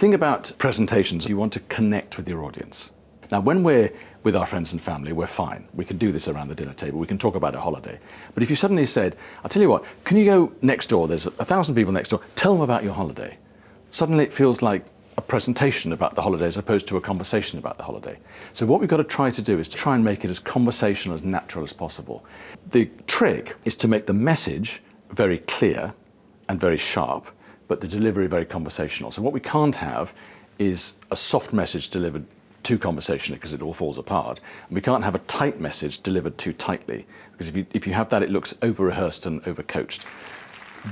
thing about presentations, you want to connect with your audience. Now, when we're with our friends and family, we're fine. We can do this around the dinner table. We can talk about a holiday. But if you suddenly said, I'll tell you what, can you go next door? There's 1,000 people next door. Tell them about your holiday. Suddenly it feels like a presentation about the holiday as opposed to a conversation about the holiday. So what we've got to try to do is to try and make it as conversational, as natural as possible. The trick is to make the message very clear and very sharp, but the delivery very conversational. So what we can't have is a soft message delivered too conversationally because it all falls apart. And we can't have a tight message delivered too tightly, because if you have that, it looks over-rehearsed and over-coached.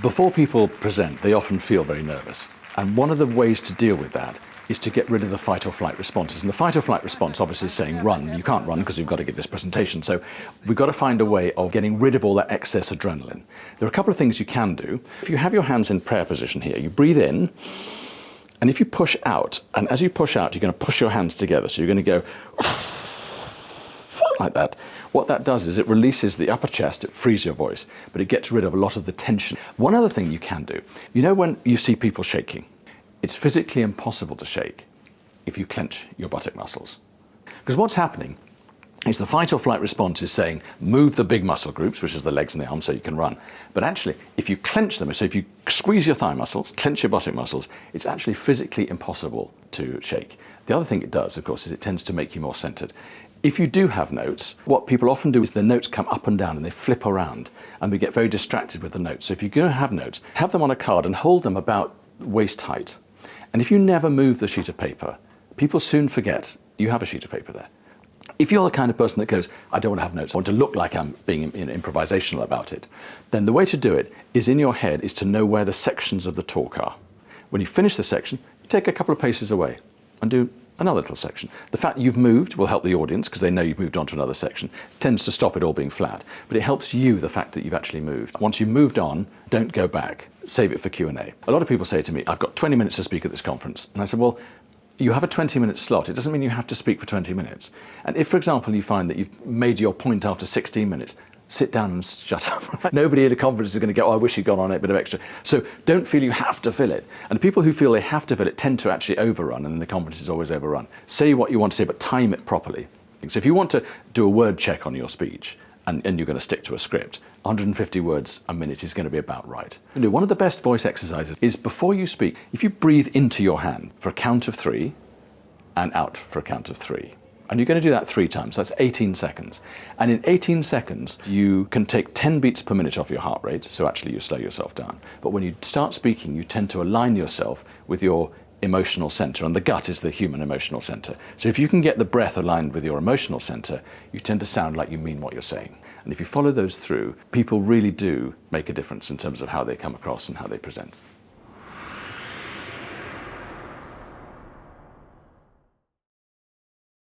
Before people present, they often feel very nervous. And one of the ways to deal with that is to get rid of the fight or flight responses. And the fight or flight response obviously is saying run. You can't run because you've got to give this presentation. So we've got to find a way of getting rid of all that excess adrenaline. There are a couple of things you can do. If you have your hands in prayer position here, you breathe in, and if you push out, and as you push out, you're going to push your hands together. So you're going to go like that. What that does is it releases the upper chest, it frees your voice, but it gets rid of a lot of the tension. One other thing you can do, you know when you see people shaking, it's physically impossible to shake if you clench your buttock muscles. Because what's happening is the fight or flight response is saying, move the big muscle groups, which is the legs and the arms, so you can run. But actually, if you clench them, so if you squeeze your thigh muscles, clench your buttock muscles, it's actually physically impossible to shake. The other thing it does, of course, is it tends to make you more centered. If you do have notes, what people often do is the notes come up and down and they flip around, and we get very distracted with the notes. So if you're going to have notes, have them on a card and hold them about waist height. And if you never move the sheet of paper, people soon forget you have a sheet of paper there. If you're the kind of person that goes, I don't want to have notes, I want to look like I'm being improvisational about it, then the way to do it is in your head is to know where the sections of the talk are. When you finish the section, you take a couple of paces away and do another little section. The fact you've moved will help the audience because they know you've moved on to another section. It tends to stop it all being flat, but it helps you, the fact that you've actually moved. Once you've moved on, don't go back. Save it for Q&A. A lot of people say to me, I've got 20 minutes to speak at this conference. And I said, well, you have a 20-minute slot. It doesn't mean you have to speak for 20 minutes. And if, for example, you find that you've made your point after 16 minutes, sit down and shut up. Nobody at a conference is going to go, oh, I wish you'd gone on it, a bit of extra. So don't feel you have to fill it. And people who feel they have to fill it tend to actually overrun, and the conference is always overrun. Say what you want to say, but time it properly. So if you want to do a word check on your speech, and you're going to stick to a script, 150 words a minute is going to be about right. One of the best voice exercises is before you speak, if you breathe into your hand for a count of 3 and out for a count of 3. And you're going to do that 3 times, that's 18 seconds. And in 18 seconds, you can take 10 beats per minute off your heart rate, so actually you slow yourself down. But when you start speaking, you tend to align yourself with your emotional center, and the gut is the human emotional center. So if you can get the breath aligned with your emotional center, you tend to sound like you mean what you're saying. And if you follow those through, people really do make a difference in terms of how they come across and how they present.